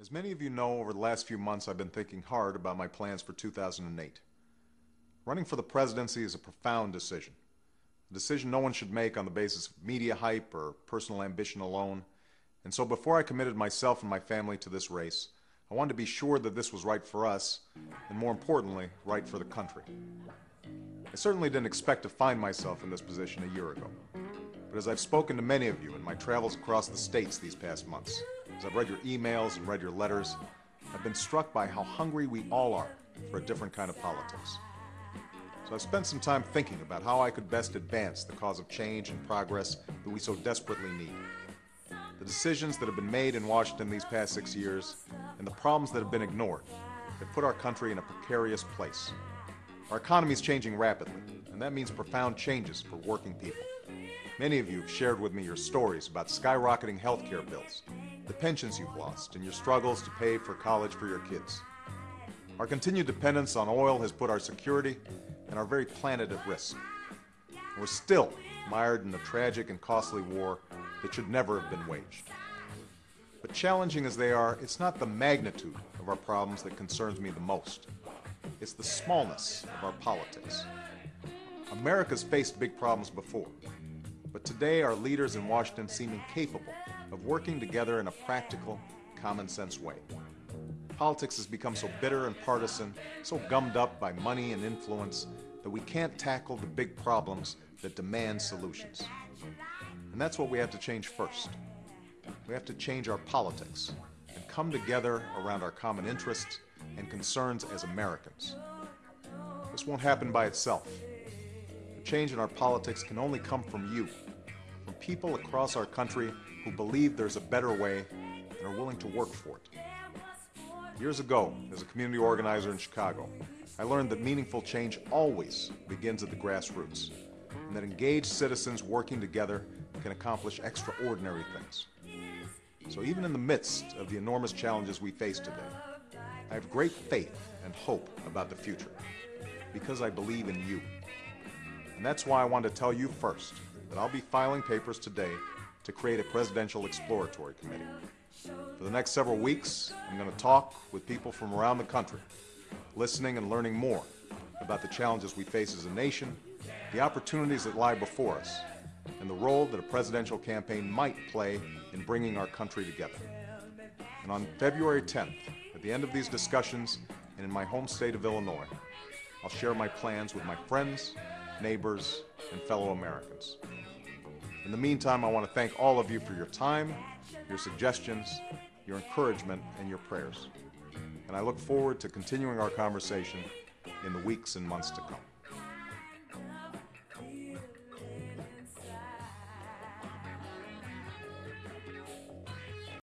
As many of you know, over the last few months I've been thinking hard about my plans for 2008. Running for the presidency is a profound decision. A decision no one should make on the basis of media hype or personal ambition alone. And so before I committed myself and my family to this race, I wanted to be sure that this was right for us, and more importantly, right for the country. I certainly didn't expect to find myself in this position a year ago. But as I've spoken to many of you in my travels across the states these past months, as I've read your emails and read your letters, I've been struck by how hungry we all are for a different kind of politics. So I've spent some time thinking about how I could best advance the cause of change and progress that we so desperately need. The decisions that have been made in Washington these past 6 years and the problems that have been ignored have put our country in a precarious place. Our economy is changing rapidly, and that means profound changes for working people. Many of you have shared with me your stories about skyrocketing health care bills, the pensions you've lost, and your struggles to pay for college for your kids. Our continued dependence on oil has put our security and our very planet at risk. We're still mired in a tragic and costly war that should never have been waged. But challenging as they are, it's not the magnitude of our problems that concerns me the most. It's the smallness of our politics. America's faced big problems before, but today our leaders in Washington seem incapable of working together in a practical, common-sense way. Politics has become so bitter and partisan, so gummed up by money and influence, that we can't tackle the big problems that demand solutions. And that's what we have to change first. We have to change our politics and come together around our common interests and concerns as Americans. This won't happen by itself. The change in our politics can only come from you, from people across our country who believe there's a better way and are willing to work for it. Years ago, as a community organizer in Chicago, I learned that meaningful change always begins at the grassroots, and that engaged citizens working together can accomplish extraordinary things. So even in the midst of the enormous challenges we face today, I have great faith and hope about the future, because I believe in you. And that's why I want to tell you first that I'll be filing papers today to create a presidential exploratory committee. For the next several weeks, I'm going to talk with people from around the country, listening and learning more about the challenges we face as a nation, the opportunities that lie before us, and the role that a presidential campaign might play in bringing our country together. And on February 10th, at the end of these discussions and in my home state of Illinois, I'll share my plans with my friends, neighbors, and fellow Americans. In the meantime, I want to thank all of you for your time, your suggestions, your encouragement, and your prayers. And I look forward to continuing our conversation in the weeks and months to come.